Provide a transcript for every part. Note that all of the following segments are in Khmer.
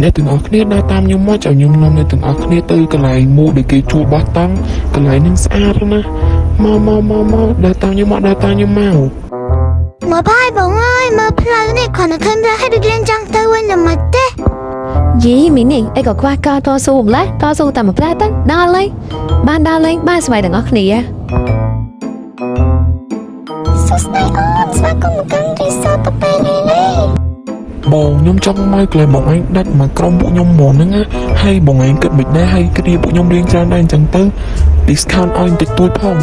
អ្នកទាំងអស់គ្នាដើរតាមខ្ញុំមកចៅខ្ញុំនាំអ្នកទាំងអស់គ្នាទៅកន្លែងមួយដែលគេជួលបោះតង់កន្លែងនឹងស្អាតណាស់មកដើរតាមខ្ញុំមកមកបាយបងអើយមើលផ្លូវនេះគ្រាន់តែឃើញរ៉ាឲ្យដូចលេងចង់ទៅវិញតែមិនទេយីមីនេះអីក៏ខ្វះការតស៊ូម្លេះតស៊ូតែមួយផ្លែទៅដល់លេងបានស្វ័យទាំងអស់គ្នាសួស្ដីអូនស្វាគមន៍មកកាន់រីសតទៅពេលនេះបងខ្ញុំចង់មកកន្លែងបងឯងដាច់មកក្រុមពួកខ្ញុំហ្មងហ្នឹងហើយបងឯងគិតមិនដែរហើយគិតពីពួកខ្ញុំរៀងច្រើនដែរអញ្ចឹងទៅ discount ឲ្យបន្តិចតួចផង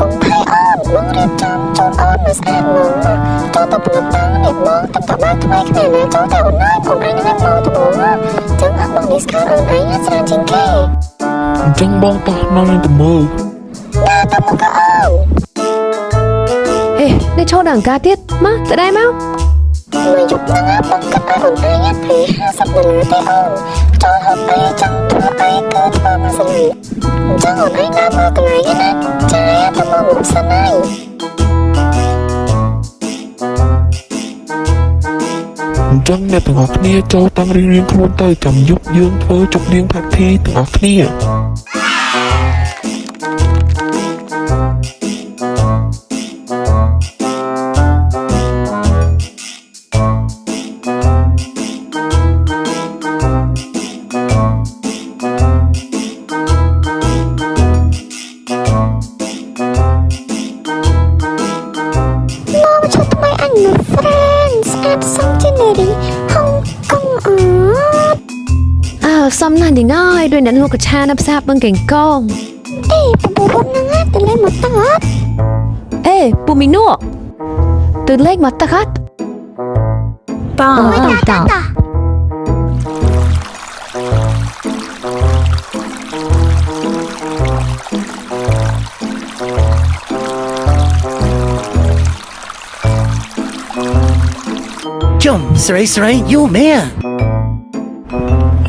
កុំភ័យអូនបងរៀបចំជូនអូនមកស្អាតមកចូលទៅព្រឹកតាំងនេះបងទឹកតបាថ្មីគ្នាណាចូលទៅអូនណាបងឯងនឹងមកទៅបងចឹងអត់បង discount អូនឯងច្រើនជាងគេអញ្ចឹងបងតោះនាំនឹងទៅមើលណាទៅមកអូនហេនេះចូលដល់ការទៀតមកទៅដែរមកមកយប់ហ្នឹងបងគិតឲ្យអូនឯងពី50ដុល្លារទេអូនចូលហូបអីចឹងធ្វើអីគឺធ្វើមកសិនអញ្ចឹងអូនឯងដើរមកកន្លែងណាចាយទៅមកមុខសិនហើយអញ្ចឹងអ្នកទាំងអស់គ្នាចូលតាំងរៀងខ្លួនទៅចាំយប់យើងធ្វើជប់លៀងផាក់ធីទាំងអស់គ្នាសំណាស់ឌីងាយด้วยนั้นลูกกระชานับทราบเมืองเก่งกองปูรถนั่งตื่นเล่นมาตั้งฮัดปูมินัวตื่นเล่นมาตั้งฮัดต่อจมสไรอยู่แม่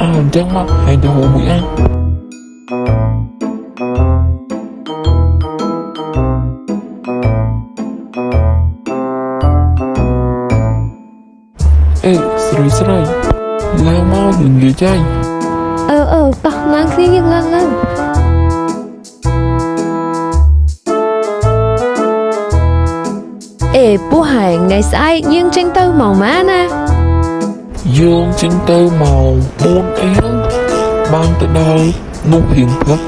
អញ្ចឹងមកហើយទៅហូបមួយអញស្រីឡើងមកនឹងនិយាយតោះឡើងគ្នាយើងឡើងពួកហែងថ្ងៃស្អែកយើងចេញទៅម៉ោងម៉ាណាយើងចេញទៅម៉ោង4អីហ្នឹងបានទៅដល់នោះរៀងព្រឹក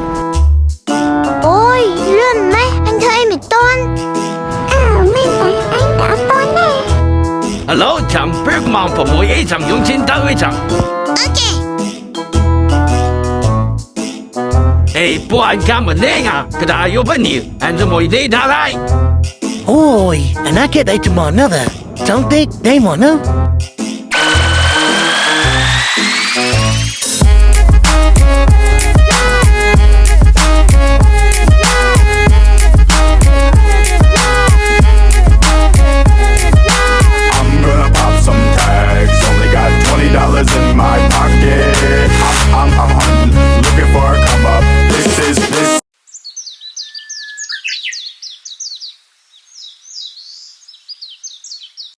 អូយលឿនម៉េះអញធ្វើអីមិនតាន់មែនតែអញក៏អត់តាន់ដែរឥឡូវចាំព្រឹកម៉ោង6អីចាំយើងចេញទៅអីចាំអូខេពួកអញកាមិនលេងក៏ได้อยู่ปะนี่អញจะមកទេដែរអូយអាណាគេដៃទៅមកណាស់ចង់ទេដៃមកណា